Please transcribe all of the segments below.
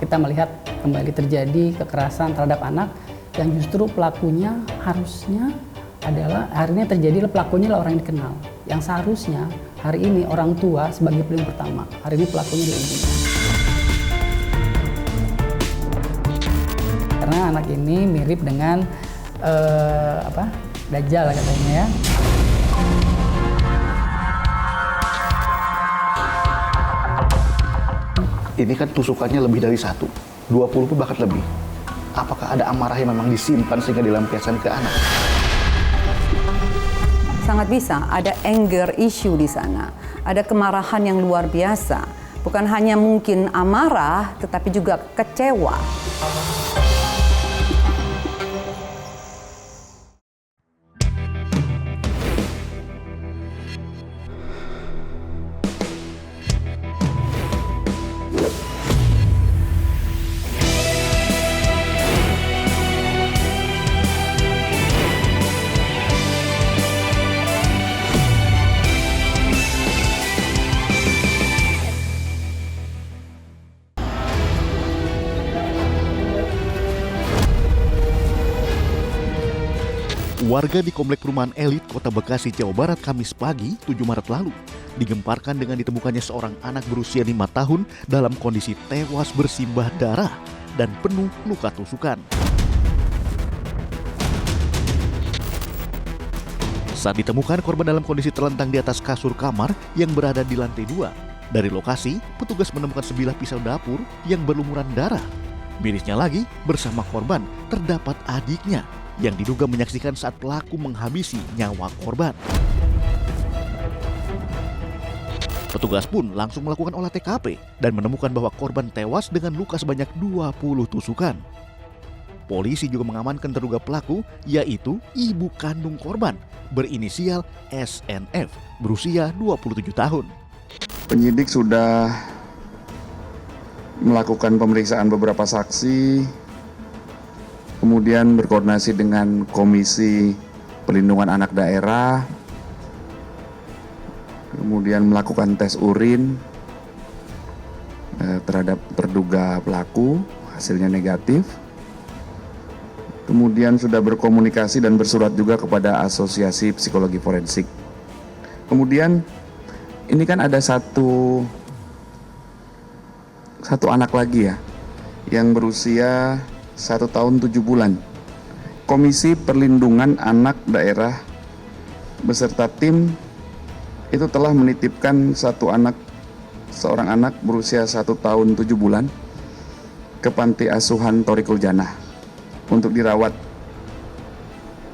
kita melihat kembali terjadi kekerasan terhadap anak yang justru pelakunya harusnya adalah hari ini terjadi pelakunya adalah orang yang dikenal. Yang seharusnya hari ini orang tua sebagai pelindung pertama, hari ini pelakunya di ibunya. Karena anak ini mirip dengan Dajjal katanya ya. Ini kan tusukannya lebih dari 1, 20 pun bahkan lebih. Apakah ada amarah yang memang disimpan sehingga dilampiaskan ke anak? Sangat bisa, ada anger issue di sana. Ada kemarahan yang luar biasa. Bukan hanya mungkin amarah, tetapi juga kecewa. Warga di Komplek Perumahan Elit, Kota Bekasi, Jawa Barat, Kamis pagi, 7 Maret lalu, digemparkan dengan ditemukannya seorang anak berusia 5 tahun dalam kondisi tewas bersimbah darah dan penuh luka tusukan. Saat ditemukan, korban dalam kondisi terlentang di atas kasur kamar yang berada di lantai 2. Dari lokasi, petugas menemukan sebilah pisau dapur yang berlumuran darah. Mirisnya lagi, bersama korban terdapat adiknya yang diduga menyaksikan saat pelaku menghabisi nyawa korban. Petugas pun langsung melakukan olah TKP dan menemukan bahwa korban tewas dengan luka sebanyak 20 tusukan. Polisi juga mengamankan terduga pelaku, yaitu ibu kandung korban berinisial SNF berusia 27 tahun. Penyidik sudah melakukan pemeriksaan beberapa saksi, kemudian berkoordinasi dengan Komisi Perlindungan Anak Daerah, kemudian melakukan tes urin terhadap terduga pelaku, hasilnya negatif. Kemudian sudah berkomunikasi dan bersurat juga kepada Asosiasi Psikologi Forensik. Kemudian ini kan ada satu anak lagi ya, yang berusia 1 tahun 7 bulan. Komisi Perlindungan Anak Daerah beserta tim itu telah menitipkan seorang anak berusia 1 tahun 7 bulan ke Panti Asuhan Thoriqul Jannah untuk dirawat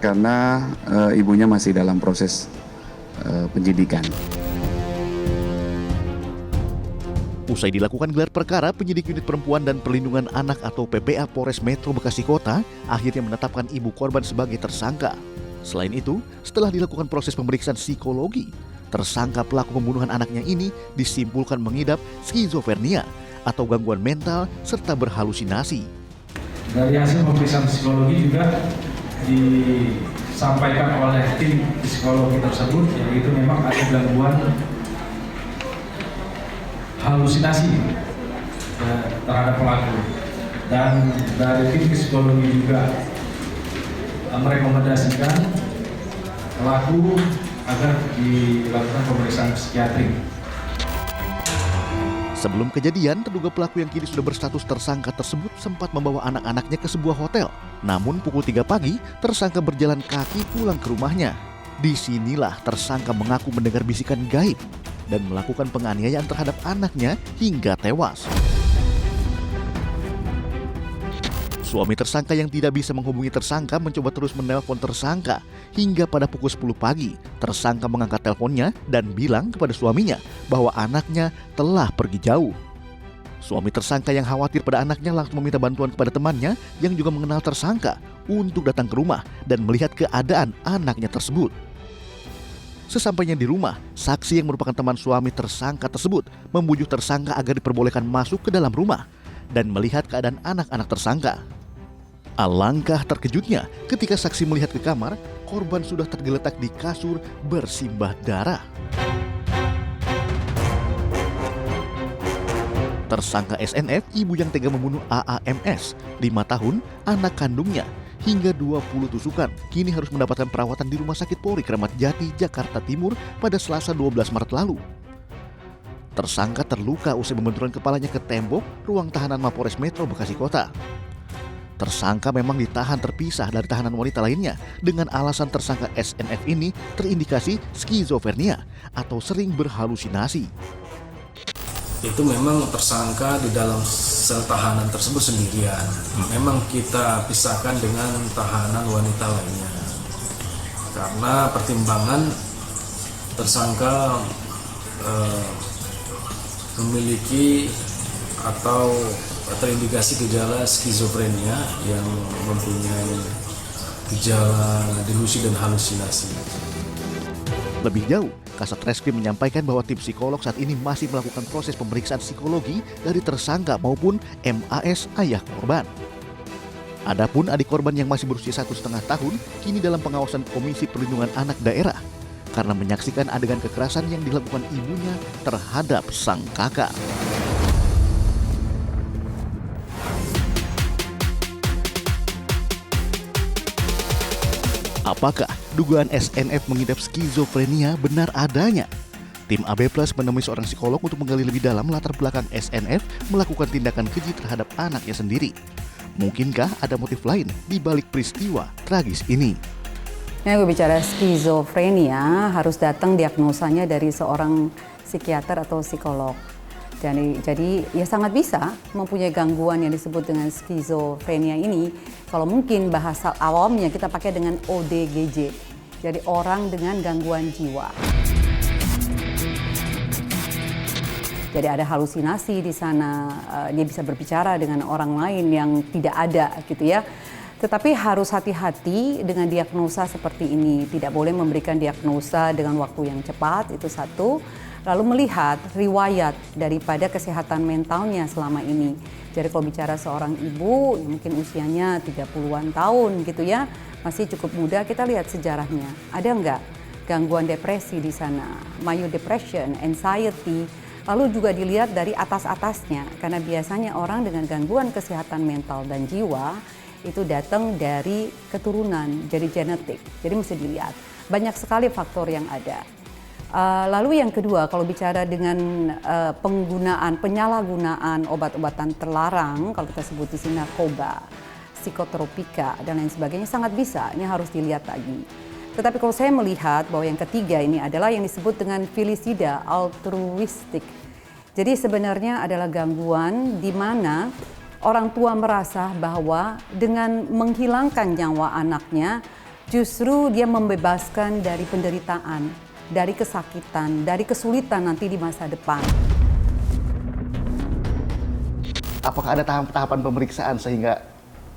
karena ibunya masih dalam proses penyidikan. Usai dilakukan gelar perkara, penyidik unit perempuan dan perlindungan anak atau PPA Polres Metro Bekasi Kota akhirnya menetapkan ibu korban sebagai tersangka. Selain itu, setelah dilakukan proses pemeriksaan psikologi, tersangka pelaku pembunuhan anaknya ini disimpulkan mengidap skizofrenia atau gangguan mental serta berhalusinasi. Dari hasil pemeriksaan psikologi juga disampaikan oleh tim psikologi tersebut, yaitu memang ada gangguan halusinasi terhadap pelaku, dan dari tim psikologi juga merekomendasikan pelaku agar dilakukan pemeriksaan psikiatri. Sebelum kejadian, terduga pelaku yang kini sudah berstatus tersangka tersebut sempat membawa anak-anaknya ke sebuah hotel. Namun pukul 3 pagi, tersangka berjalan kaki pulang ke rumahnya. Disinilah tersangka mengaku mendengar bisikan gaib dan melakukan penganiayaan terhadap anaknya hingga tewas. Suami tersangka yang tidak bisa menghubungi tersangka mencoba terus menelpon tersangka hingga pada pukul 10 pagi tersangka mengangkat teleponnya dan bilang kepada suaminya bahwa anaknya telah pergi jauh. Suami tersangka yang khawatir pada anaknya langsung meminta bantuan kepada temannya yang juga mengenal tersangka untuk datang ke rumah dan melihat keadaan anaknya tersebut. Sesampainya di rumah, saksi yang merupakan teman suami tersangka tersebut membujuk tersangka agar diperbolehkan masuk ke dalam rumah dan melihat keadaan anak-anak tersangka. Alangkah terkejutnya ketika saksi melihat ke kamar, korban sudah tergeletak di kasur bersimbah darah. Tersangka SNF, ibu yang tega membunuh AAMS, 5 tahun, anak kandungnya, hingga 20 tusukan, kini harus mendapatkan perawatan di Rumah Sakit Polri Kramat Jati, Jakarta Timur pada Selasa 12 Maret lalu. Tersangka terluka usai membenturkan kepalanya ke tembok ruang tahanan Mapores Metro Bekasi Kota. Tersangka memang ditahan terpisah dari tahanan wanita lainnya dengan alasan tersangka SNF ini terindikasi skizofrenia atau sering berhalusinasi. Itu memang tersangka di dalam sel tahanan tersebut sendirian. Memang kita pisahkan dengan tahanan wanita lainnya. Karena pertimbangan tersangka memiliki atau terindikasi gejala skizofrenia yang mempunyai gejala delusi dan halusinasi. Lebih jauh, Kasat Reskrim menyampaikan bahwa tim psikolog saat ini masih melakukan proses pemeriksaan psikologi dari tersangka maupun MAS ayah korban. Adapun adik korban yang masih berusia 1,5 tahun kini dalam pengawasan Komisi Perlindungan Anak Daerah karena menyaksikan adegan kekerasan yang dilakukan ibunya terhadap sang kakak. Apakah dugaan SNF mengidap skizofrenia benar adanya? Tim AB Plus menemui seorang psikolog untuk menggali lebih dalam latar belakang SNF melakukan tindakan keji terhadap anaknya sendiri. Mungkinkah ada motif lain di balik peristiwa tragis ini? Nah, gue bicara skizofrenia harus datang diagnosanya dari seorang psikiater atau psikolog. Jadi ya sangat bisa mempunyai gangguan yang disebut dengan skizofrenia ini. Kalau mungkin bahasa awamnya kita pakai dengan ODGJ. Jadi orang dengan gangguan jiwa. Jadi ada halusinasi di sana, dia bisa berbicara dengan orang lain yang tidak ada gitu ya. Tetapi harus hati-hati dengan diagnosa seperti ini. Tidak boleh memberikan diagnosa dengan waktu yang cepat, itu satu. Lalu melihat riwayat daripada kesehatan mentalnya selama ini. Jadi kalau bicara seorang ibu yang mungkin usianya 30-an tahun gitu ya, masih cukup muda, kita lihat sejarahnya. Ada enggak gangguan depresi di sana, mild depression, anxiety, lalu juga dilihat dari atas-atasnya. Karena biasanya orang dengan gangguan kesehatan mental dan jiwa itu datang dari keturunan, jadi genetik. Jadi mesti dilihat. Banyak sekali faktor yang ada. Lalu yang kedua, kalau bicara dengan penyalahgunaan obat-obatan terlarang, kalau kita sebut di sini narkoba, psikotropika, dan lain sebagainya, sangat bisa, ini harus dilihat lagi. Tetapi kalau saya melihat bahwa yang ketiga ini adalah yang disebut dengan filisida altruistik. Jadi sebenarnya adalah gangguan di mana orang tua merasa bahwa dengan menghilangkan nyawa anaknya, justru dia membebaskan dari penderitaan, dari kesakitan, dari kesulitan nanti di masa depan. Apakah ada tahapan pemeriksaan sehingga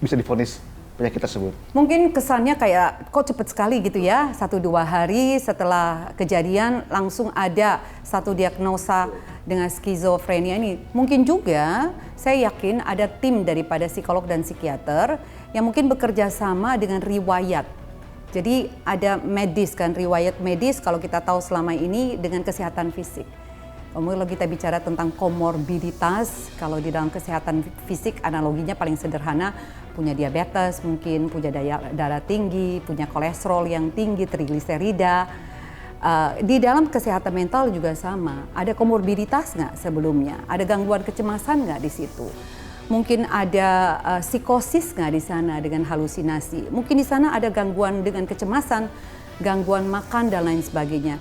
bisa divonis penyakit tersebut? Mungkin kesannya kayak kok cepat sekali gitu ya, 1-2 hari setelah kejadian langsung ada satu diagnosa dengan skizofrenia ini. Mungkin juga saya yakin ada tim daripada psikolog dan psikiater yang mungkin bekerja sama dengan riwayat. Jadi ada medis kan, riwayat medis kalau kita tahu selama ini dengan kesehatan fisik. Kalau kita bicara tentang komorbiditas, kalau di dalam kesehatan fisik analoginya paling sederhana, punya diabetes mungkin, punya darah tinggi, punya kolesterol yang tinggi, trigliserida. Di dalam kesehatan mental juga sama, ada komorbiditas nggak sebelumnya? Ada gangguan kecemasan nggak di situ? Mungkin ada psikosis nggak di sana dengan halusinasi. Mungkin di sana ada gangguan dengan kecemasan, gangguan makan dan lain sebagainya.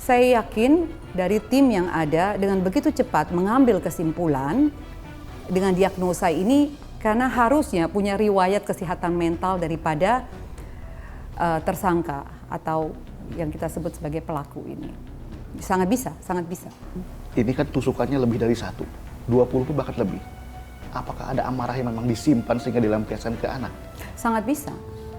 Saya yakin dari tim yang ada dengan begitu cepat mengambil kesimpulan dengan diagnosa ini karena harusnya punya riwayat kesehatan mental daripada tersangka atau yang kita sebut sebagai pelaku ini. Sangat bisa, sangat bisa. Ini kan tusukannya lebih dari 1, 20 pun bahkan lebih. Apakah ada amarah yang memang disimpan sehingga dilampiaskan ke anak? Sangat bisa,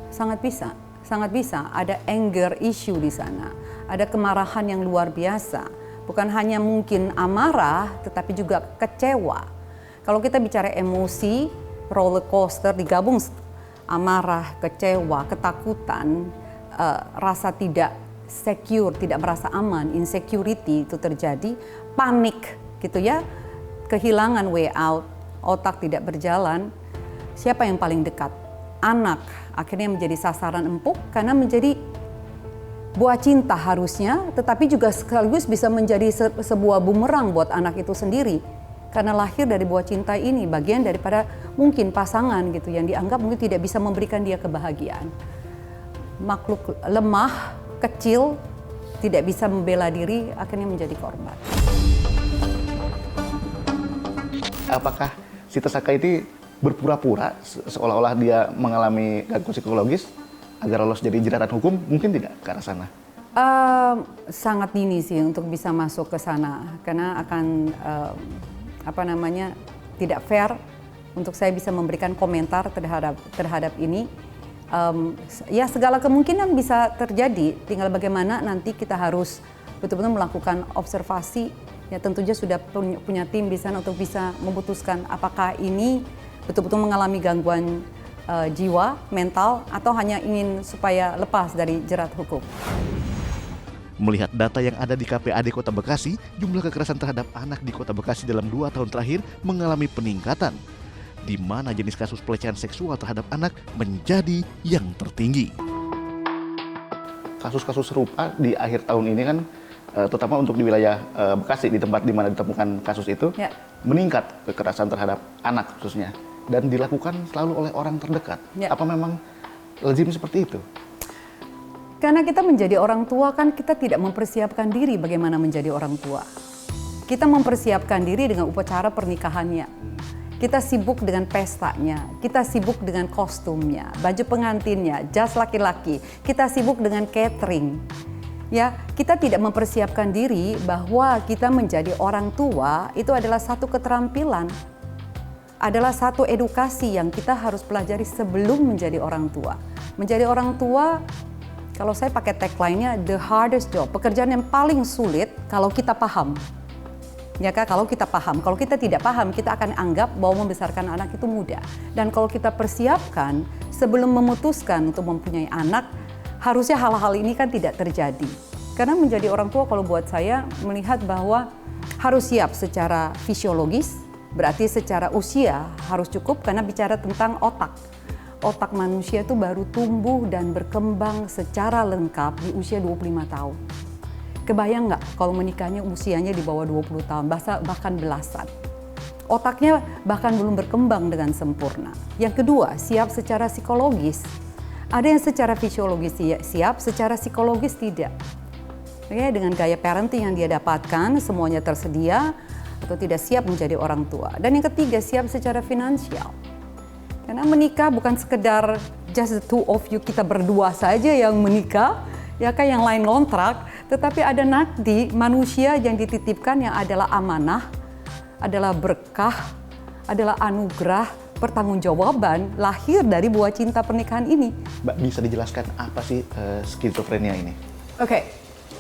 sangat bisa, sangat bisa. Ada anger issue di sana, ada kemarahan yang luar biasa. Bukan hanya mungkin amarah, tetapi juga kecewa. Kalau kita bicara emosi, roller coaster digabung amarah, kecewa, ketakutan, rasa tidak secure, tidak merasa aman, insecurity itu terjadi, panik gitu ya. kehilangan way out, otak tidak berjalan, siapa yang paling dekat? Anak akhirnya menjadi sasaran empuk karena menjadi buah cinta harusnya, tetapi juga sekaligus bisa menjadi sebuah bumerang buat anak itu sendiri. Karena lahir dari buah cinta ini, bagian daripada mungkin pasangan gitu yang dianggap mungkin tidak bisa memberikan dia kebahagiaan. Makhluk lemah, kecil, tidak bisa membela diri, akhirnya menjadi korban. Apakah si tersangka ini berpura-pura seolah-olah dia mengalami gangguan psikologis agar lolos jadi jeratan hukum? Mungkin tidak ke arah sana? Sangat dini sih untuk bisa masuk ke sana, karena akan tidak fair untuk saya bisa memberikan komentar terhadap ini. Ya segala kemungkinan bisa terjadi, tinggal bagaimana nanti kita harus betul-betul melakukan observasi. Ya tentunya sudah punya tim di sana untuk bisa memutuskan apakah ini betul-betul mengalami gangguan jiwa, mental, atau hanya ingin supaya lepas dari jerat hukum. Melihat data yang ada di KPAD Kota Bekasi, jumlah kekerasan terhadap anak di Kota Bekasi dalam 2 tahun terakhir mengalami peningkatan, di mana jenis kasus pelecehan seksual terhadap anak menjadi yang tertinggi. Kasus-kasus serupa di akhir tahun ini kan, terutama untuk di wilayah Bekasi, di tempat di mana ditemukan kasus itu, meningkat kekerasan terhadap anak khususnya, dan dilakukan selalu oleh orang terdekat. Apa memang lazim seperti itu? Karena kita menjadi orang tua kan kita tidak mempersiapkan diri bagaimana menjadi orang tua. Kita mempersiapkan diri dengan upacara pernikahannya. Kita sibuk dengan pestanya, kita sibuk dengan kostumnya, baju pengantinnya, jas laki-laki, kita sibuk dengan catering. Ya, kita tidak mempersiapkan diri bahwa kita menjadi orang tua itu adalah satu keterampilan, adalah satu edukasi yang kita harus pelajari sebelum menjadi orang tua. Menjadi orang tua, kalau saya pakai tagline-nya, the hardest job, pekerjaan yang paling sulit kalau kita paham. Ya kan, kalau kita paham. Kalau kita tidak paham, kita akan anggap bahwa membesarkan anak itu mudah. Dan kalau kita persiapkan sebelum memutuskan untuk mempunyai anak, harusnya hal-hal ini kan tidak terjadi. Karena menjadi orang tua kalau buat saya melihat bahwa harus siap secara fisiologis, berarti secara usia harus cukup karena bicara tentang otak. Otak manusia itu baru tumbuh dan berkembang secara lengkap di usia 25 tahun. Kebayang nggak kalau menikahnya usianya di bawah 20 tahun, bahkan belasan. Otaknya bahkan belum berkembang dengan sempurna. Yang kedua, siap secara psikologis. Ada yang secara fisiologis siap, secara psikologis tidak. Oke, dengan gaya parenting yang dia dapatkan, semuanya tersedia atau tidak siap menjadi orang tua. Dan yang ketiga, siap secara finansial. Karena menikah bukan sekedar just the two of you, kita berdua saja yang menikah, ya kan, yang lain ngontrak, tetapi ada nakdi manusia yang dititipkan yang adalah amanah, adalah berkah, adalah anugerah, pertanggungjawaban lahir dari buah cinta pernikahan ini. Mbak, bisa dijelaskan apa sih skizofrenia ini? Oke,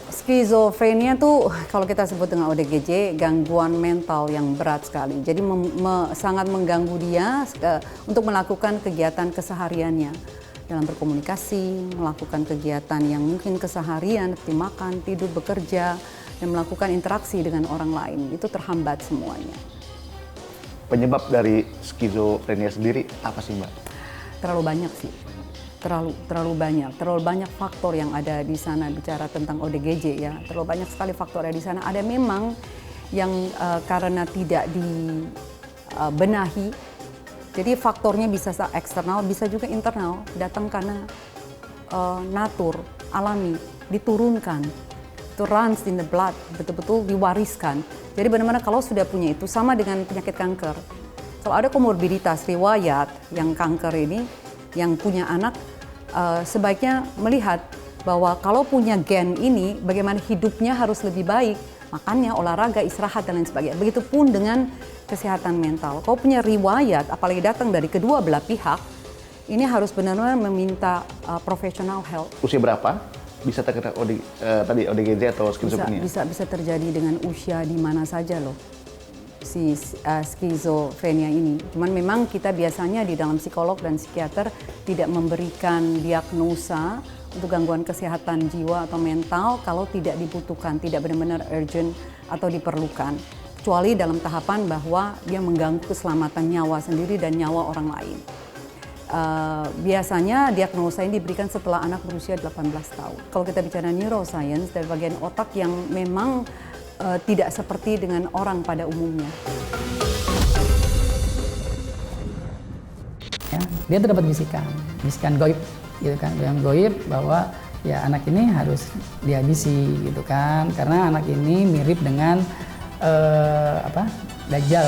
skizofrenia tuh kalau kita sebut dengan ODGJ, gangguan mental yang berat sekali. Jadi sangat mengganggu dia untuk melakukan kegiatan kesehariannya. Dalam berkomunikasi, melakukan kegiatan yang mungkin keseharian, seperti makan, tidur, bekerja, dan melakukan interaksi dengan orang lain. Itu terhambat semuanya. Penyebab dari skizofrenia sendiri apa sih, Mbak? Terlalu banyak sih. Terlalu banyak faktor yang ada di sana bicara tentang ODGJ ya. Terlalu banyak sekali faktor yang ada di sana. Ada memang yang karena tidak dibenahi. Jadi faktornya bisa eksternal, bisa juga internal, datang karena natur, alami, diturunkan. Itu runs in the blood, betul-betul diwariskan. Jadi benar-benar kalau sudah punya itu, sama dengan penyakit kanker. Kalau ada komorbiditas, riwayat yang kanker ini, yang punya anak, sebaiknya melihat bahwa kalau punya gen ini, bagaimana hidupnya harus lebih baik. Makanya olahraga, istirahat, dan lain sebagainya. Begitupun dengan kesehatan mental. Kalau punya riwayat, apalagi datang dari kedua belah pihak, ini harus benar-benar meminta professional help. Usia berapa bisa terkena ODGJ atau skizofrenia? Bisa terjadi dengan usia di mana saja loh, si skizofrenia ini. Cuman memang kita biasanya di dalam psikolog dan psikiater tidak memberikan diagnosa untuk gangguan kesehatan jiwa atau mental kalau tidak dibutuhkan, tidak benar-benar urgent atau diperlukan. kecuali dalam tahapan bahwa dia mengganggu keselamatan nyawa sendiri dan nyawa orang lain. Biasanya diagnosa ini diberikan setelah anak berusia 18 tahun. Kalau kita bicara neuroscience, dari bagian otak yang memang tidak seperti dengan orang pada umumnya. Ya, dia terdapat bisikan goib, gitu kan, yang goib bahwa ya anak ini harus dihabisi, gitu kan, karena anak ini mirip dengan Dajjal.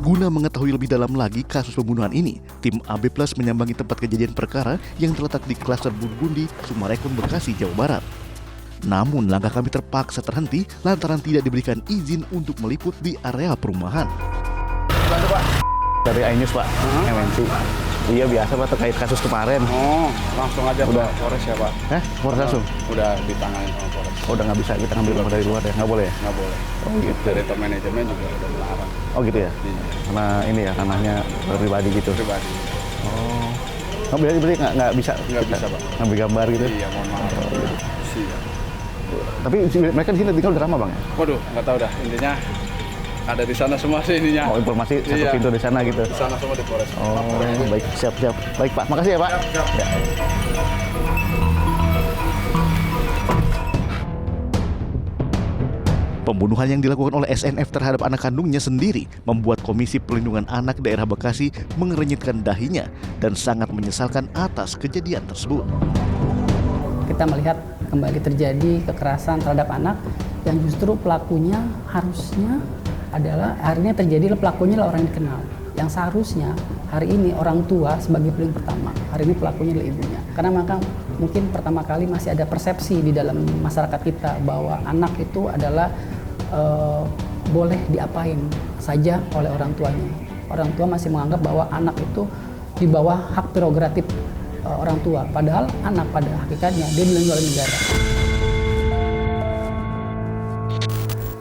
Guna mengetahui lebih dalam lagi kasus pembunuhan ini, tim AB Plus menyambangi tempat kejadian perkara yang terletak di klaster Bundi, Sumarekon, Bekasi, Jawa Barat. Namun langkah kami terpaksa terhenti lantaran tidak diberikan izin untuk meliput di area perumahan. Bantu Pak. Dari iNews Pak, MNC. Iya biasa Pak terkait kasus kemarin. Oh, langsung aja Udah. ke Polres ya Pak? Polres langsung? Udah ditangani sama Polres. Oh udah nggak bisa kita ngambil nomor dari luar ya? Nggak boleh ya? Nggak boleh. Oh gitu. Dari top manajemen juga udah melarang. Oh gitu ya? Iya. Karena ini ya, tanahnya pribadi gitu? Pribadi. Oh. Berarti nggak bisa? Nggak bisa Pak. Ngambil gambar gitu? Iya, mohon maaf. Iya. Tapi mereka di sini tinggal udah lama Bang ya? Waduh, nggak tahu dah. Intinya ada di sana semua sih ininya. Oh informasi satu Iya. pintu di sana gitu? Di sana semua di Polres. Oh baik, siap. Baik Pak, makasih ya Pak. Siap. Ya. Pembunuhan yang dilakukan oleh SNF terhadap anak kandungnya sendiri membuat Komisi Perlindungan Anak Daerah Bekasi mengerenyitkan dahinya dan sangat menyesalkan atas kejadian tersebut. Kita melihat kembali terjadi kekerasan terhadap anak yang justru pelakunya harusnya adalah hari ini terjadi pelakunya adalah orang yang dikenal. Yang seharusnya hari ini orang tua sebagai pelindung pertama, hari ini pelakunya adalah ibunya. Karena maka mungkin pertama kali masih ada persepsi di dalam masyarakat kita bahwa anak itu adalah boleh diapain saja oleh orang tuanya. Orang tua masih menganggap bahwa anak itu di bawah hak prerogatif orang tua. Padahal anak pada hakikatnya dia dilindungi oleh negara.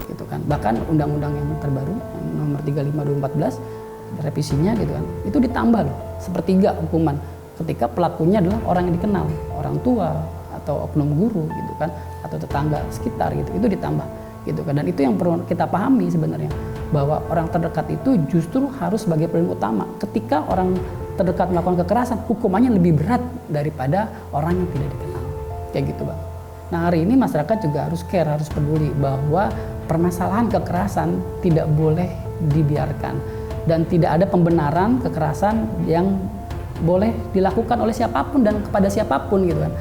Gitu kan. Bahkan undang-undang yang terbaru nomor 35 2014 revisinya gitu kan. Itu ditambah loh, sepertiga hukuman ketika pelakunya adalah orang yang dikenal, orang tua atau oknum guru gitu kan, atau tetangga sekitar gitu. Itu ditambah gitu kan. Dan itu yang perlu kita pahami sebenarnya, bahwa orang terdekat itu justru harus sebagai pelindung utama. Ketika orang terdekat melakukan kekerasan, hukumannya lebih berat daripada orang yang tidak dikenal. Kayak gitu Bang. Nah hari ini masyarakat juga harus care, harus peduli bahwa permasalahan kekerasan tidak boleh dibiarkan. Dan tidak ada pembenaran kekerasan yang boleh dilakukan oleh siapapun dan kepada siapapun gitu kan.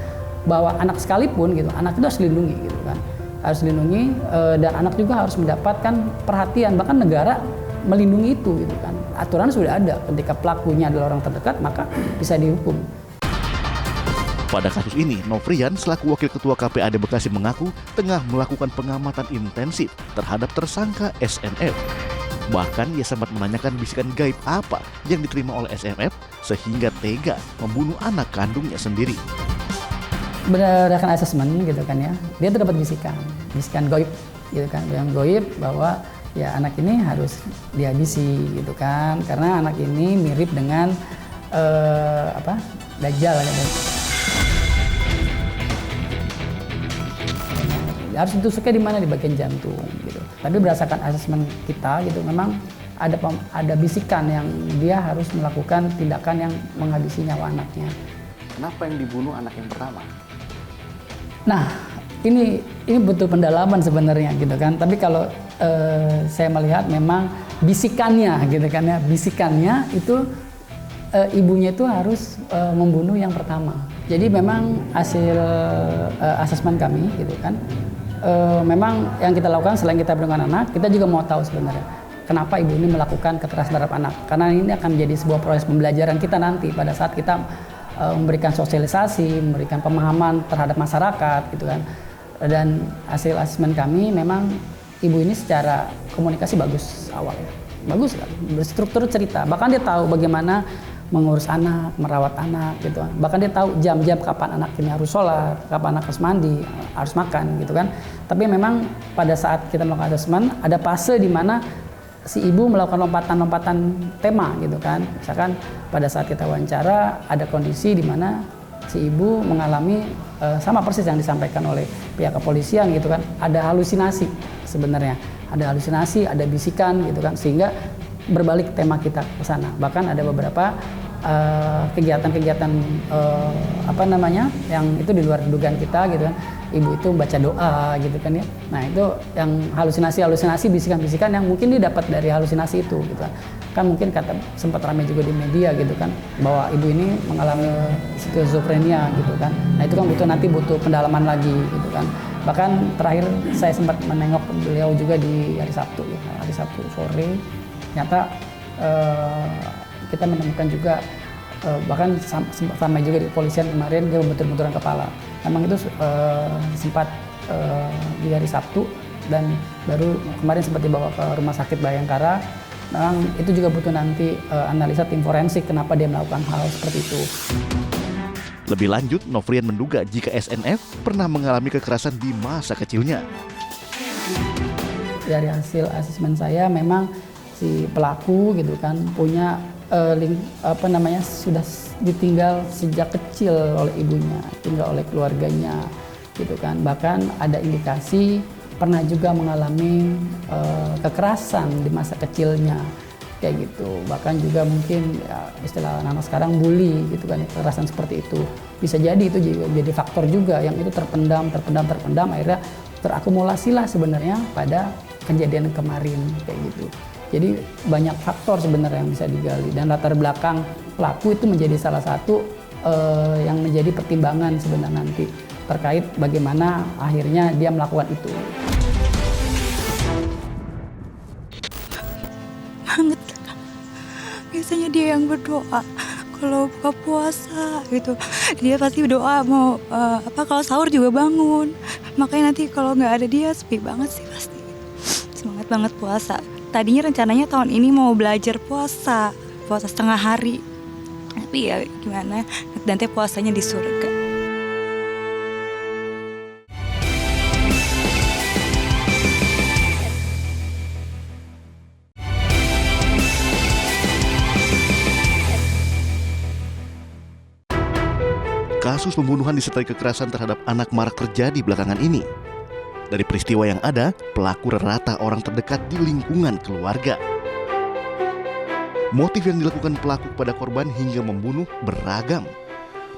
Bahwa anak sekalipun gitu, anak itu harus dilindungi gitu kan. Harus dilindungi dan anak juga harus mendapatkan perhatian, bahkan negara melindungi itu gitu kan. Aturan sudah ada, ketika pelakunya adalah orang terdekat maka bisa dihukum. Pada kasus ini, Novrian selaku Wakil Ketua KPAD Bekasi mengaku tengah melakukan pengamatan intensif terhadap tersangka SNF. Bahkan ia sempat menanyakan bisikan gaib apa yang diterima oleh SNF sehingga tega membunuh anak kandungnya sendiri. Berdasarkan asesmen gitu kan ya, dia terdapat bisikan goib gitu kan, yang goib bahwa ya anak ini harus dihabisi gitu kan, karena anak ini mirip dengan Dajjal gitu. Harus ditusuknya di mana, di bagian jantung gitu. Tapi berdasarkan asesmen kita gitu, memang ada bisikan yang dia harus melakukan tindakan yang menghabisi nyawa anaknya. Kenapa yang dibunuh anak yang pertama? Nah, ini butuh pendalaman sebenarnya gitu kan. Tapi kalau saya melihat memang bisikannya gitu kan ya, bisikannya itu ibunya itu harus membunuh yang pertama. Jadi memang hasil asesmen kami gitu kan, memang yang kita lakukan selain kita perlindungan anak, kita juga mau tahu sebenarnya kenapa ibu ini melakukan kekerasan terhadap anak. Karena ini akan menjadi sebuah proses pembelajaran kita nanti pada saat kita memberikan sosialisasi, memberikan pemahaman terhadap masyarakat gitu kan. Dan hasil asesmen kami memang ibu ini secara komunikasi bagus awalnya. Bagus kan, berstruktur cerita. Bahkan dia tahu bagaimana mengurus anak, merawat anak gitu. Bahkan dia tahu jam-jam kapan anak ini harus sholat, kapan anak harus mandi, harus makan gitu kan. Tapi memang pada saat kita melakukan asesmen ada fase di mana si ibu melakukan lompatan-lompatan tema gitu kan. Misalkan pada saat kita wawancara ada kondisi di mana si ibu mengalami sama persis yang disampaikan oleh pihak kepolisian gitu kan. Ada halusinasi sebenarnya, ada halusinasi, ada bisikan gitu kan, sehingga berbalik tema kita ke sana. Bahkan ada beberapa kegiatan-kegiatan yang itu di luar dugaan kita gitu kan. Ibu itu baca doa gitu kan ya. Nah itu yang halusinasi, bisikan-bisikan yang mungkin didapat dari halusinasi itu gitu kan. Kan mungkin sempat ramai juga di media gitu kan, bahwa ibu ini mengalami skizofrenia gitu kan. Nah itu kan butuh pendalaman lagi gitu kan. Bahkan terakhir saya sempat menengok beliau juga di hari Sabtu sore. Ternyata kita menemukan juga bahkan sampai juga di kepolisian kemarin dia bentur-benturan kepala. Memang itu sempat di hari Sabtu dan baru kemarin sempat dibawa ke Rumah Sakit Bayangkara. Memang itu juga butuh nanti analisa tim forensik kenapa dia melakukan hal seperti itu. Lebih lanjut, Nofrian menduga jika SNF pernah mengalami kekerasan di masa kecilnya. Dari hasil asesmen saya memang si pelaku gitu kan punya sudah ditinggal sejak kecil oleh ibunya, tinggal oleh keluarganya gitu kan. Bahkan ada indikasi pernah juga mengalami kekerasan di masa kecilnya kayak gitu. Bahkan juga mungkin ya, istilah anak sekarang bully gitu kan, kekerasan seperti itu. Bisa jadi itu juga jadi faktor juga yang itu terpendam akhirnya terakumulasilah sebenarnya pada kejadian kemarin kayak gitu. Jadi banyak faktor sebenarnya yang bisa digali dan latar belakang pelaku itu menjadi salah satu yang menjadi pertimbangan sebenarnya nanti terkait bagaimana akhirnya dia melakukan itu. Banget. Biasanya dia yang berdoa kalau buka puasa gitu. Dia pasti berdoa mau kalau sahur juga bangun. Makanya nanti kalau nggak ada dia sepi banget sih pasti. Semangat banget puasa. Tadinya rencananya tahun ini mau belajar puasa setengah hari. Tapi ya gimana, nanti puasanya di surga. Kasus pembunuhan disertai kekerasan terhadap anak marak terjadi belakangan ini. Dari peristiwa yang ada, pelaku rata orang terdekat di lingkungan keluarga. Motif yang dilakukan pelaku kepada korban hingga membunuh beragam.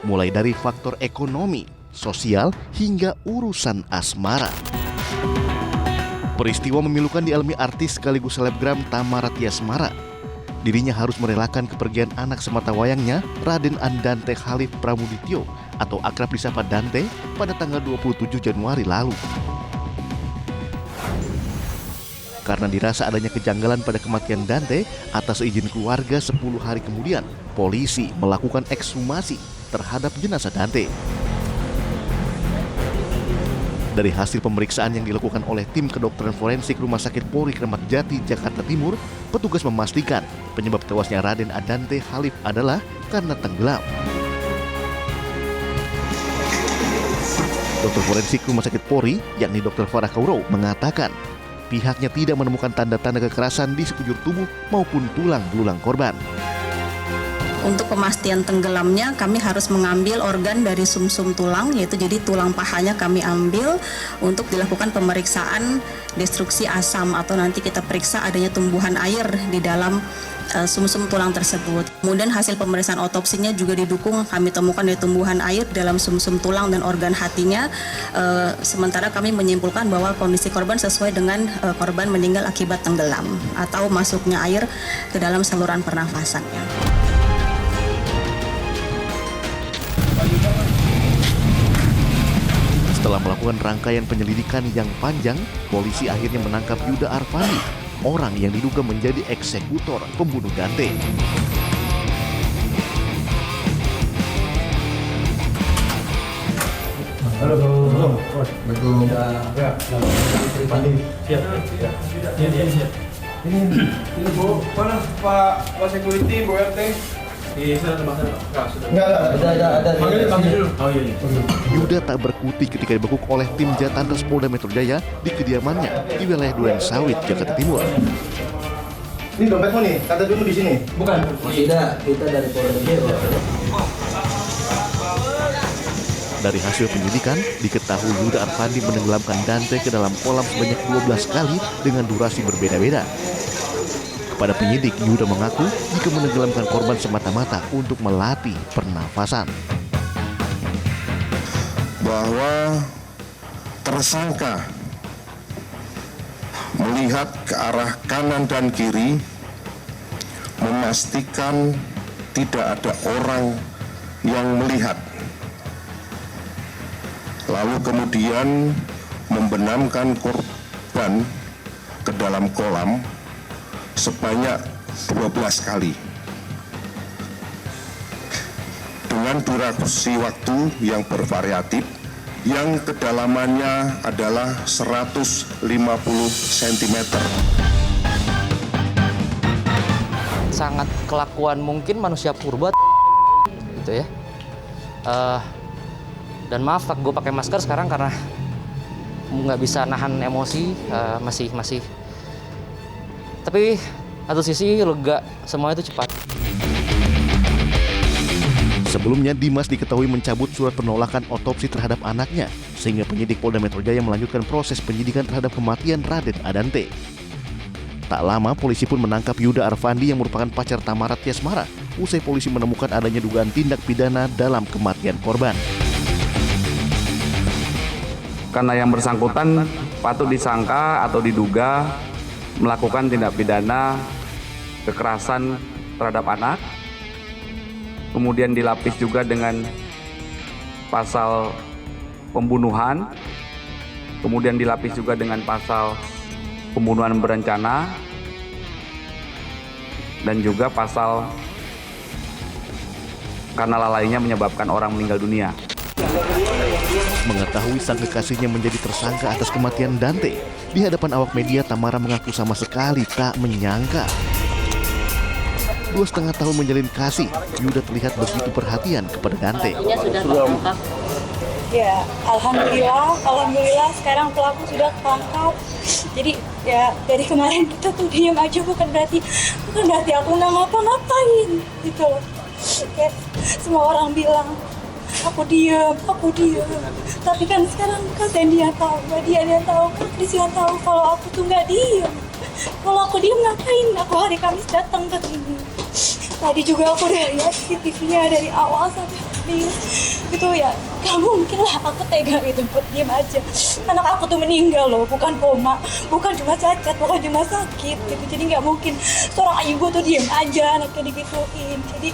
Mulai dari faktor ekonomi, sosial, hingga urusan asmara. Peristiwa memilukan dialami artis sekaligus selebgram Tamara Tiasmara. Dirinya harus merelakan kepergian anak sematawayangnya, Raden Andante Khalif Pramudityo atau akrab disapa Dante pada tanggal 27 Januari lalu. Karena dirasa adanya kejanggalan pada kematian Dante, atas izin keluarga 10 hari kemudian, polisi melakukan ekshumasi terhadap jenazah Dante. Dari hasil pemeriksaan yang dilakukan oleh tim kedokteran forensik Rumah Sakit Polri Kramat Jati, Jakarta Timur, petugas memastikan penyebab tewasnya Raden Andante Khalif adalah karena tenggelam. Dokter forensik Rumah Sakit Polri, yakni Dr. Farah Kauro, mengatakan pihaknya tidak menemukan tanda-tanda kekerasan di sekujur tubuh maupun tulang belulang korban. Untuk pemastian tenggelamnya kami harus mengambil organ dari sumsum tulang, yaitu jadi tulang pahanya kami ambil untuk dilakukan pemeriksaan destruksi asam atau nanti kita periksa adanya tumbuhan air di dalam sumsum tulang tersebut. Kemudian hasil pemeriksaan otopsinya juga didukung kami temukan dari tumbuhan air dalam sumsum tulang dan organ hatinya. Sementara kami menyimpulkan bahwa kondisi korban sesuai dengan korban meninggal akibat tenggelam atau masuknya air ke dalam saluran pernafasannya. Setelah melakukan rangkaian penyelidikan yang panjang, polisi akhirnya menangkap Yuda Arfandi, orang yang diduga menjadi eksekutor pembunuh Dante. Halo, Assalamualaikum. Ya, Pandi. Siap. Ini Bu, mana Pak security, Bu RT? Yuda tak berkutik ketika dibekuk oleh tim Jatanras Polda Metro Jaya di kediamannya di wilayah Duren Sawit, Jakarta Timur. Ini dompetmu nih, kata dulu di sini. Bukan, tidak. Kita dari Polda Metro Jaya. Dari hasil penyidikan, diketahui Yuda Arfandi menenggelamkan Dante ke dalam kolam sebanyak 12 kali dengan durasi berbeda-beda. Kepada penyidik, Yuda mengaku jika menenggelamkan korban semata-mata untuk melatih pernafasan. Bahwa tersangka melihat ke arah kanan dan kiri, memastikan tidak ada orang yang melihat. Lalu kemudian membenamkan korban ke dalam kolam sebanyak 12 kali. Dengan durasi waktu yang bervariatif, yang kedalamannya adalah 150 cm. Sangat kelakuan mungkin manusia purba gitu ya. Dan maaf gue pakai masker sekarang karena nggak bisa nahan emosi, masih. Tapi satu sisi lega, semua itu cepat. Sebelumnya, Dimas diketahui mencabut surat penolakan otopsi terhadap anaknya, sehingga penyidik Polda Metro Jaya melanjutkan proses penyidikan terhadap kematian Raden Adante. Tak lama, polisi pun menangkap Yuda Arfandi yang merupakan pacar Tamara Tiasmara, usai polisi menemukan adanya dugaan tindak pidana dalam kematian korban. Karena yang bersangkutan patut disangka atau diduga melakukan tindak pidana kekerasan terhadap anak, kemudian dilapis juga dengan pasal pembunuhan, kemudian dilapis juga dengan pasal pembunuhan berencana, dan juga pasal karena lalainya menyebabkan orang meninggal dunia. Mengetahui sang kekasihnya menjadi tersangka atas kematian Dante, di hadapan awak media Tamara mengaku sama sekali tak menyangka. 2,5 tahun menjalin kasih, Yuda terlihat begitu perhatian kepada Dante. Ya, alhamdulillah sekarang pelaku sudah ketangkap. Jadi ya dari kemarin kita tuh diam aja bukan berarti aku nggak ngapa-ngapain gitu. Kayak semua orang bilang aku diam. Tapi kan sekarang kan dia tahu, dia tahu, polisi tahu kalau aku tuh nggak diam. Kalau aku diam ngapain? Aku hari Kamis datang ke sini. Tadi juga aku udah lihat CCTV-nya dari awal sampai habis. Gitu ya, gak mungkin lah aku tega gitu buat diam aja. Anak aku tuh meninggal loh, bukan koma, bukan cuma cacat, bukan cuma sakit gitu. Jadi nggak mungkin seorang ibu tuh diam aja anaknya digituin. Jadi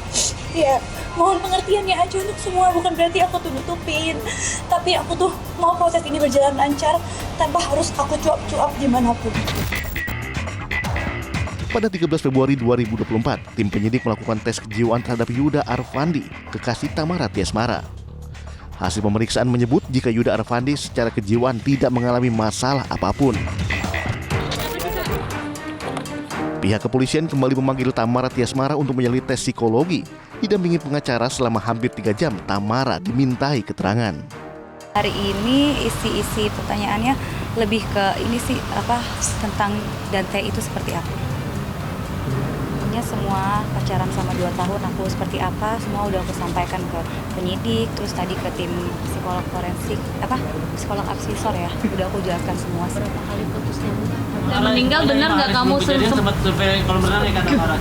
ya mohon pengertiannya aja untuk semua, bukan berarti aku tuh nutupin. Tapi aku tuh mau proses ini berjalan lancar tanpa harus aku cuap-cuap dimanapun. Pada 13 Februari 2024, tim penyidik melakukan tes kejiwaan terhadap Yuda Arfandi, kekasih Tamara Tiasmara. Hasil pemeriksaan menyebut jika Yuda Arfandi secara kejiwaan tidak mengalami masalah apapun. Pihak kepolisian kembali memanggil Tamara Tiasmara untuk menjalani tes psikologi. Didampingi pengacara selama hampir 3 jam, Tamara dimintai keterangan. Hari ini isi pertanyaannya lebih ke ini sih, tentang Dante itu seperti apa. Semua pacaran sama 2 tahun aku seperti apa, semua udah aku sampaikan ke penyidik, terus tadi ke tim psikolog forensik, psikolog absisor ya, udah aku jelaskan semua. Berapa kali putusnya? Dan meninggal benar nggak kamu sempat survei kolam renang ya kata Farah?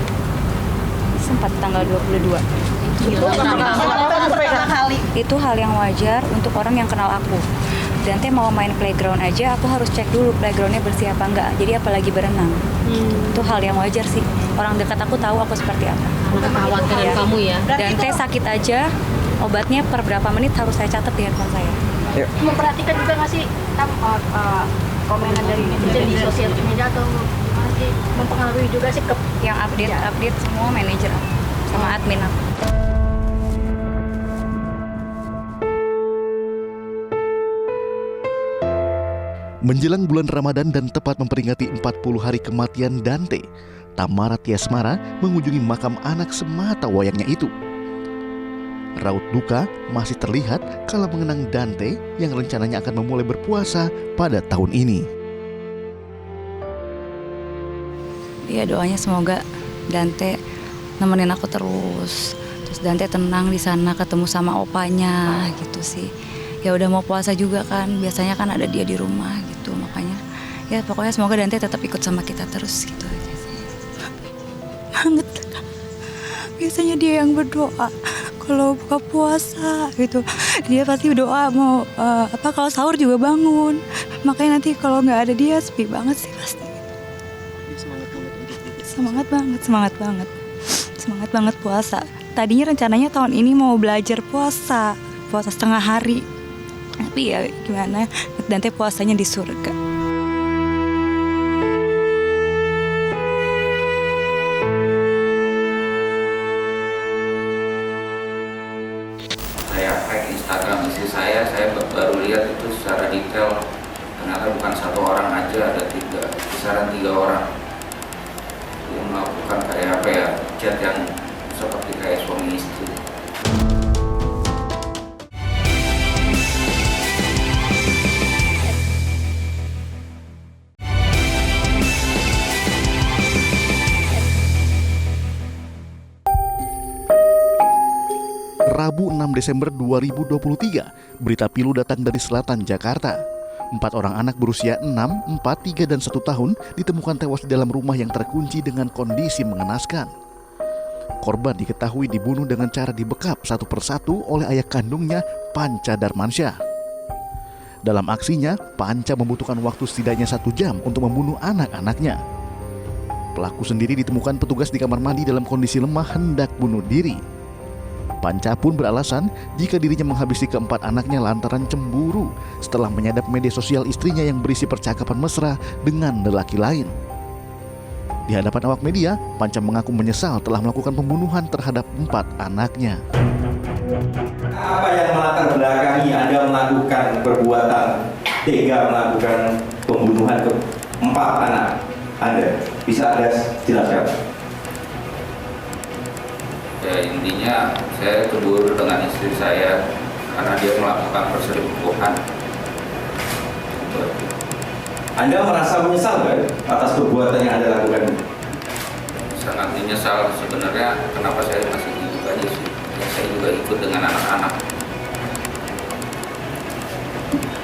Sempat tanggal 22. Itu hal yang wajar untuk orang yang kenal aku. Dante mau main playground aja, aku harus cek dulu playgroundnya bersih apa enggak. Jadi apalagi berenang. Itu hal yang wajar sih. Orang dekat aku tahu aku seperti apa. Kekhawatiran kamu ya. Dante sakit aja, obatnya per berapa menit harus saya catat di handphone saya. Memperhatikan juga nggak sih komenan dari netizen di sosial media atau masih mempengaruhi juga sih ke yang update semua manajer sama admin aku. Menjelang bulan Ramadan dan tepat memperingati 40 hari kematian Dante, Tamara Tiasmara mengunjungi makam anak semata wayangnya itu. Raut duka masih terlihat kala mengenang Dante yang rencananya akan memulai berpuasa pada tahun ini. Ya doanya semoga Dante nemenin aku terus Dante tenang di sana, ketemu sama opanya gitu sih. Ya udah mau puasa juga kan, biasanya kan ada dia di rumah gitu, makanya ya pokoknya semoga Dante tetap ikut sama kita terus gitu aja sih. Banget. Biasanya dia yang berdoa kalau buka puasa gitu. Dia pasti berdoa mau kalau sahur juga bangun. Makanya nanti kalau nggak ada dia sepi banget sih pasti. Semangat banget puasa. Tadinya rencananya tahun ini mau belajar puasa setengah hari. Tapi ya gimana, Dante puasanya di surga. Saya hack Instagram istri saya baru lihat itu secara detail. Ternyata bukan satu orang aja, ada kisaran 3 orang yang melakukan kayak chat yang seperti kayak suami istri. Rabu 6 Desember 2023, berita pilu datang dari selatan Jakarta. 4 orang anak berusia 6, 4, 3, dan 1 tahun ditemukan tewas di dalam rumah yang terkunci dengan kondisi mengenaskan. Korban diketahui dibunuh dengan cara dibekap satu persatu oleh ayah kandungnya, Panca Darmansyah. Dalam aksinya, Panca membutuhkan waktu setidaknya 1 jam untuk membunuh anak-anaknya. Pelaku sendiri ditemukan petugas di kamar mandi dalam kondisi lemah hendak bunuh diri. Panca pun beralasan jika dirinya menghabisi keempat anaknya lantaran cemburu setelah menyadap media sosial istrinya yang berisi percakapan mesra dengan lelaki lain. Di hadapan awak media, Panca mengaku menyesal telah melakukan pembunuhan terhadap 4 anaknya. Apa yang melatar belakangi Anda melakukan perbuatan tega melakukan pembunuhan ke 4 anak Anda? Bisa Anda jelaskan? Ya, intinya saya cemburu dengan istri saya karena dia melakukan perselingkuhan. Anda merasa menyesal kan atas perbuatan yang Anda lakukan? Sangat menyesal sebenarnya. Kenapa saya masih hidup aja sih? Ya, saya juga ikut dengan anak-anak.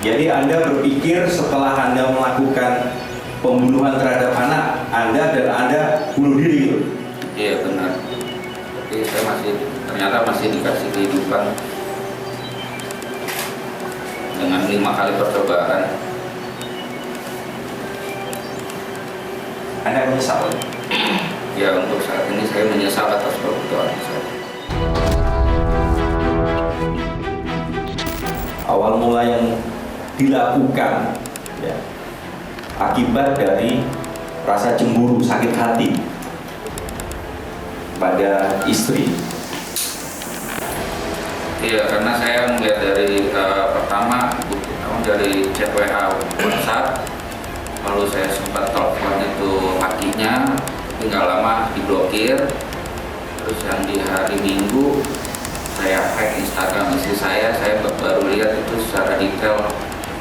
Jadi Anda berpikir setelah Anda melakukan pembunuhan terhadap anak Anda dan Anda bunuh diri gitu? Iya benar. Tapi saya ternyata masih dikasih kehidupan dengan 5 kali percobaan. Anda menyesal? Ya, untuk saat ini saya menyesal atas perbuatan saya. Awal mula yang dilakukan ya, akibat dari rasa cemburu, sakit hati pada istri. Iya, karena saya melihat dari pertama dari chat WA WhatsApp, lalu saya sempat telepon itu lakinya, tapi nggak lama diblokir. Terus yang di hari Minggu saya hack Instagram istri saya baru lihat itu secara detail.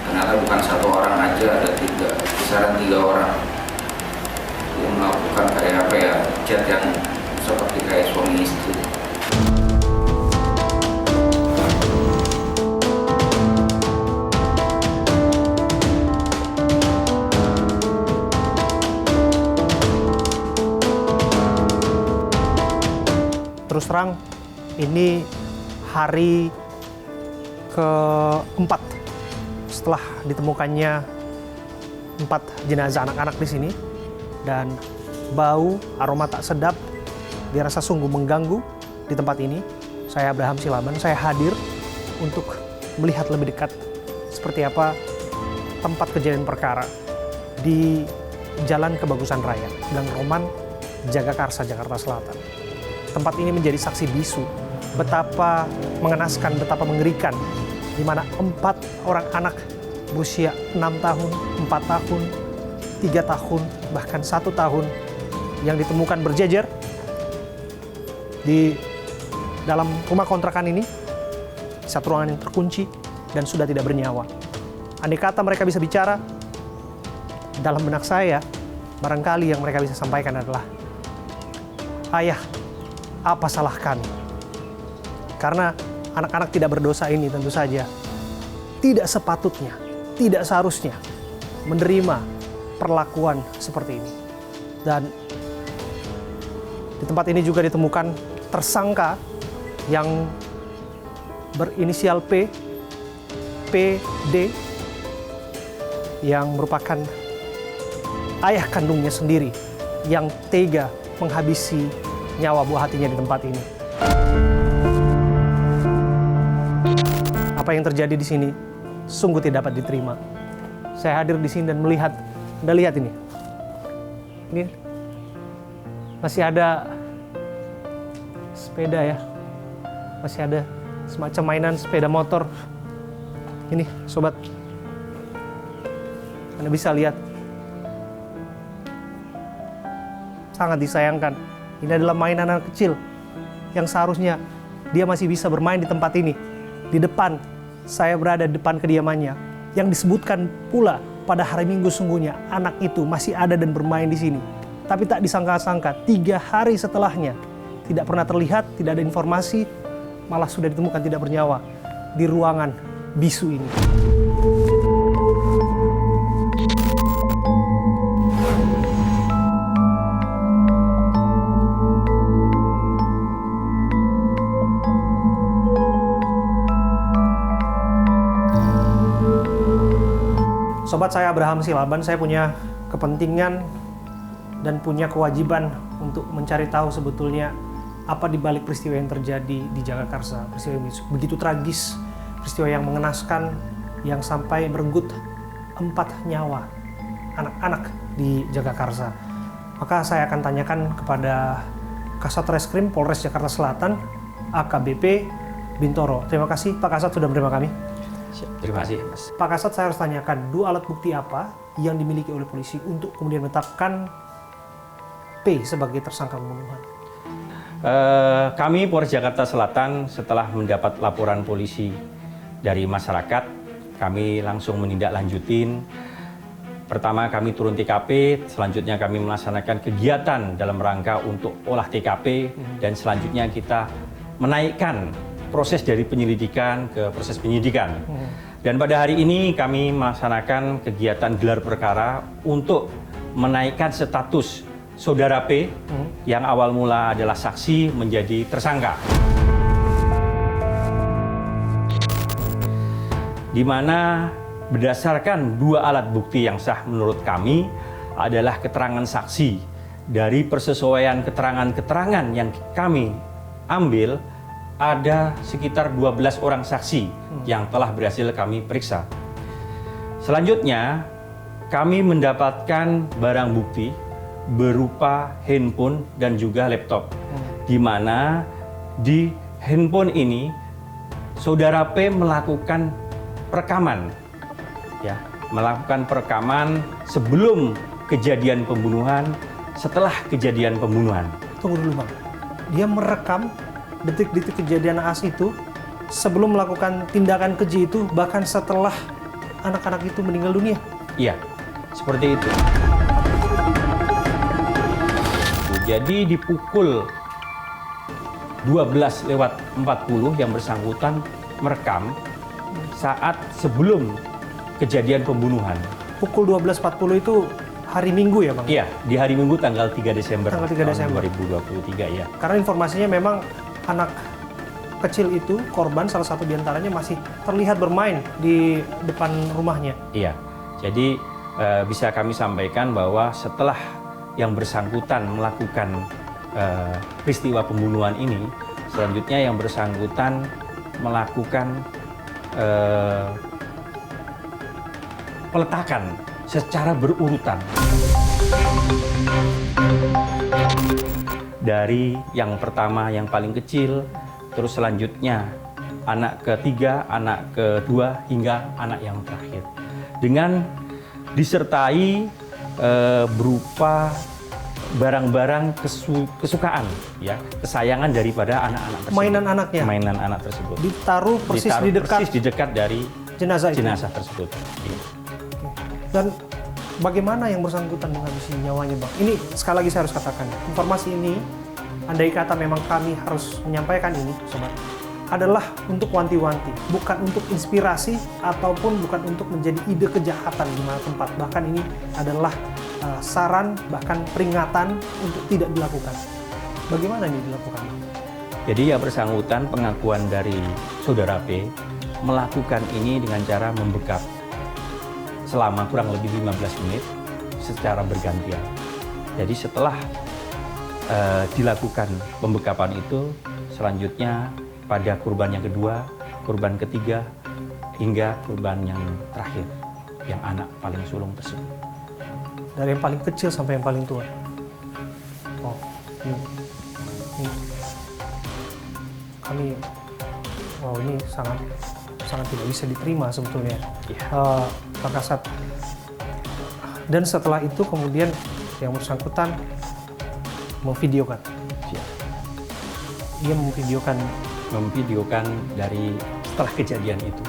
Ternyata bukan 1 orang aja, ada kisaran 3 orang yang melakukan kayak chat yang seperti kayak suami istri. Terus terang, ini hari ke-4 setelah ditemukannya 4 jenazah anak-anak di sini, dan bau aroma tak sedap dirasa sungguh mengganggu di tempat ini. Saya Abraham Silaban, saya hadir untuk melihat lebih dekat seperti apa tempat kejadian perkara di Jalan Kebagusan Raya, Gang Roman, Jagakarsa, Jakarta Selatan. Tempat ini menjadi saksi bisu betapa mengenaskan, betapa mengerikan, di mana 4 orang anak berusia 6 tahun, 4 tahun, 3 tahun, bahkan 1 tahun yang ditemukan berjejer di dalam rumah kontrakan ini, satu ruangan yang terkunci dan sudah tidak bernyawa. Andai kata mereka bisa bicara, dalam benak saya, barangkali yang mereka bisa sampaikan adalah, "Ayah, apa salah kami?" Karena anak-anak tidak berdosa ini tentu saja tidak sepatutnya, tidak seharusnya menerima perlakuan seperti ini. Dan di tempat ini juga ditemukan tersangka yang berinisial P, PD, yang merupakan ayah kandungnya sendiri yang tega menghabisi nyawa buah hatinya di tempat ini. Apa yang terjadi di sini sungguh tidak dapat diterima. Saya hadir di sini dan melihat, Anda lihat ini. Ini masih ada sepeda ya. Masih ada semacam mainan sepeda motor. Ini, sobat. Anda bisa lihat. Sangat disayangkan. Ini adalah mainan anak kecil yang seharusnya dia masih bisa bermain di tempat ini. Di depan, saya berada di depan kediamannya. Yang disebutkan pula pada hari Minggu sungguhnya anak itu masih ada dan bermain di sini. Tapi tak disangka-sangka 3 hari setelahnya tidak pernah terlihat, tidak ada informasi, malah sudah ditemukan tidak bernyawa di ruangan bisu ini. Sobat, saya Abraham Silaban, saya punya kepentingan dan punya kewajiban untuk mencari tahu sebetulnya apa di balik peristiwa yang terjadi di Jagakarsa. Peristiwa ini begitu tragis, peristiwa yang mengenaskan, yang sampai merenggut 4 nyawa anak-anak di Jagakarsa. Maka saya akan tanyakan kepada Kasat Reskrim Polres Jakarta Selatan, AKBP Bintoro. Terima kasih Pak Kasat sudah menerima kami. Terima kasih, Mas. Pak Kasat, saya harus tanyakan 2 alat bukti apa yang dimiliki oleh polisi untuk kemudian menetapkan P sebagai tersangka pembunuhan? Kami Polres Jakarta Selatan setelah mendapat laporan polisi dari masyarakat, kami langsung menindaklanjutin. Pertama kami turun TKP, selanjutnya kami melaksanakan kegiatan dalam rangka untuk olah TKP, dan selanjutnya kita menaikkan proses dari penyelidikan ke proses penyidikan. Dan pada hari ini kami melaksanakan kegiatan gelar perkara untuk menaikkan status saudara P yang awal mula adalah saksi menjadi tersangka. Di mana berdasarkan 2 alat bukti yang sah menurut kami adalah keterangan saksi dari persesuaian keterangan-keterangan yang kami ambil. Ada sekitar 12 orang saksi yang telah berhasil kami periksa. Selanjutnya, kami mendapatkan barang bukti berupa handphone dan juga laptop. Di mana di handphone ini, saudara P melakukan perekaman. Ya, melakukan perekaman sebelum kejadian pembunuhan, setelah kejadian pembunuhan. Tunggu dulu Bang, dia merekam detik-detik kejadian naas itu sebelum melakukan tindakan keji itu, bahkan setelah anak-anak itu meninggal dunia? Iya, seperti itu. Jadi di pukul 12:40 yang bersangkutan merekam saat sebelum kejadian pembunuhan. Pukul 12:40 itu hari Minggu ya Bang? Iya, di hari Minggu tanggal 3 Desember, tanggal 3 Desember 2023 ya. Karena informasinya memang anak kecil itu, korban salah satu diantaranya masih terlihat bermain di depan rumahnya. Iya, jadi bisa kami sampaikan bahwa setelah yang bersangkutan melakukan peristiwa pembunuhan ini, selanjutnya yang bersangkutan melakukan peletakan secara berurutan. Dari yang pertama yang paling kecil, terus selanjutnya anak ketiga, anak kedua, hingga anak yang terakhir. Dengan disertai berupa barang-barang kesukaan, ya, kesayangan daripada anak-anak tersebut. Mainan anaknya? Mainan anak tersebut. Ditaruh persis di dekat dari jenazah tersebut. Iya. Dan bagaimana yang bersangkutan menghabisi nyawanya, Bang? Ini sekali lagi saya harus katakan, informasi ini, andai kata memang kami harus menyampaikan ini, sobat, adalah untuk wanti-wanti, bukan untuk inspirasi ataupun bukan untuk menjadi ide kejahatan di mana tempat. Bahkan ini adalah saran, bahkan peringatan untuk tidak dilakukan. Bagaimana ini dilakukan? Jadi yang bersangkutan, pengakuan dari saudara P melakukan ini dengan cara membekap selama kurang lebih 15 menit secara bergantian. Jadi setelah dilakukan pembekapan itu, selanjutnya pada kurban yang kedua, kurban ketiga, hingga kurban yang terakhir, yang anak paling sulung tersebut. Dari yang paling kecil sampai yang paling tua? Oh, ini. Kami, ini sangat tidak bisa diterima sebetulnya, Pak Kasat. Dan setelah itu kemudian yang bersangkutan memvideokan. Dia memvideokan dari setelah kejadian itu.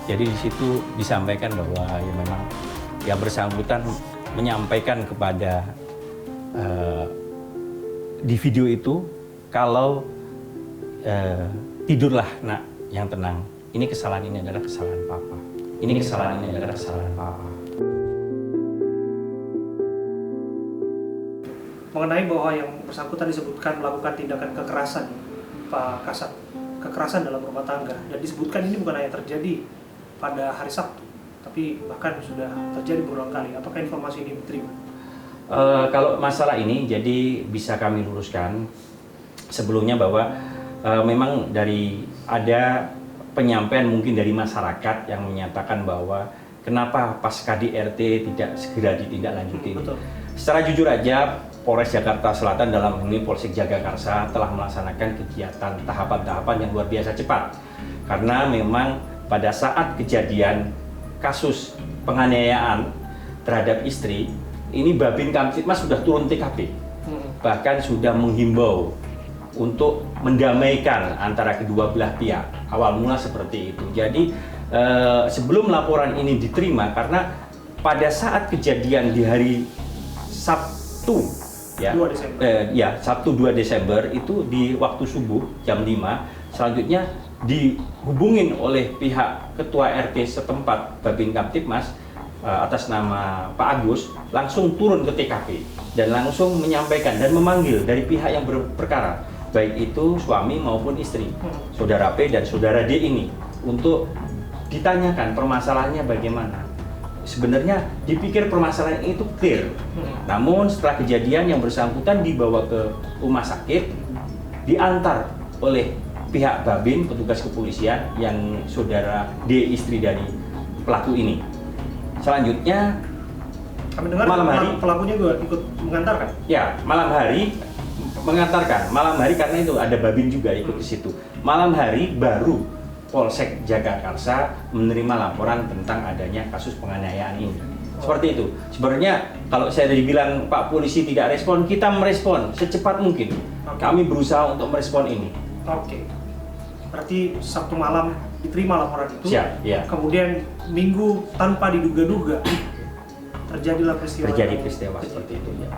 Jadi di situ disampaikan bahwa ya memang yang bersangkutan menyampaikan kepada di video itu kalau tidurlah nak yang tenang. Ini kesalahan ini adalah kesalahan papa. Ini kesalahan ini adalah kesalahan papa. Mengenai bahwa yang bersangkutan disebutkan melakukan tindakan kekerasan, Pak Kasat, kekerasan dalam rumah tangga, dan disebutkan ini bukan hanya terjadi pada hari Sabtu, tapi bahkan sudah terjadi berulang kali. Apakah informasi ini diterima? Kalau masalah ini, jadi bisa kami luruskan sebelumnya bahwa memang dari ada penyampaian mungkin dari masyarakat yang menyatakan bahwa kenapa pas KDRT tidak segera ditindaklanjuti. Secara jujur aja, Polres Jakarta Selatan dalam ini Polsek Jagakarsa telah melaksanakan kegiatan tahapan-tahapan yang luar biasa cepat. Karena memang pada saat kejadian kasus penganiayaan terhadap istri, ini Babin Kamtibmas sudah turun TKP. Bahkan sudah menghimbau untuk mendamaikan antara kedua belah pihak. Awal mula seperti itu. Jadi sebelum laporan ini diterima, karena pada saat kejadian di hari Sabtu, Sabtu 2 Desember itu di waktu subuh jam 5, selanjutnya dihubungin oleh pihak ketua RT setempat Babin Kamtibmas atas nama Pak Agus, langsung turun ke TKP dan langsung menyampaikan dan memanggil dari pihak yang berperkara, baik itu suami maupun istri, saudara P dan saudara D ini, untuk ditanyakan permasalahannya bagaimana. Sebenarnya dipikir permasalahan itu clear, namun setelah kejadian yang bersangkutan dibawa ke rumah sakit, diantar oleh pihak Babin, petugas kepolisian, yang saudara D istri dari pelaku ini. Selanjutnya kami dengar malam hari pelakunya juga ikut mengantarkan. Ya, malam hari mengantarkan. Malam hari karena itu ada Babin juga ikut di situ. Malam hari baru Polsek Jagakarsa menerima laporan tentang adanya kasus penganiayaan ini. Seperti itu. Sebenarnya kalau saya dibilang Pak Polisi tidak respon, kita merespon secepat mungkin. Kami berusaha untuk merespon ini. Oke. Berarti Sabtu malam diterima laporan itu. Siap, ya. Kemudian Minggu tanpa diduga-duga terjadilah peristiwa. Terjadi peristiwa seperti itu, ya.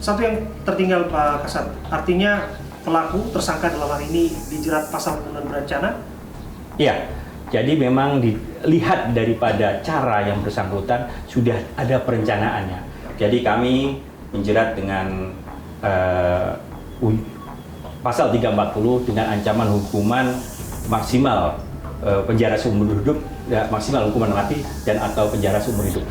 Satu yang tertinggal Pak Kasat, artinya pelaku tersangka dalam hal ini dijerat pasal pembunuhan berencana. Iya, jadi memang dilihat daripada cara yang bersangkutan sudah ada perencanaannya. Jadi kami menjerat dengan pasal 340 dengan ancaman hukuman maksimal penjara seumur hidup, maksimal hukuman mati dan atau penjara seumur hidup.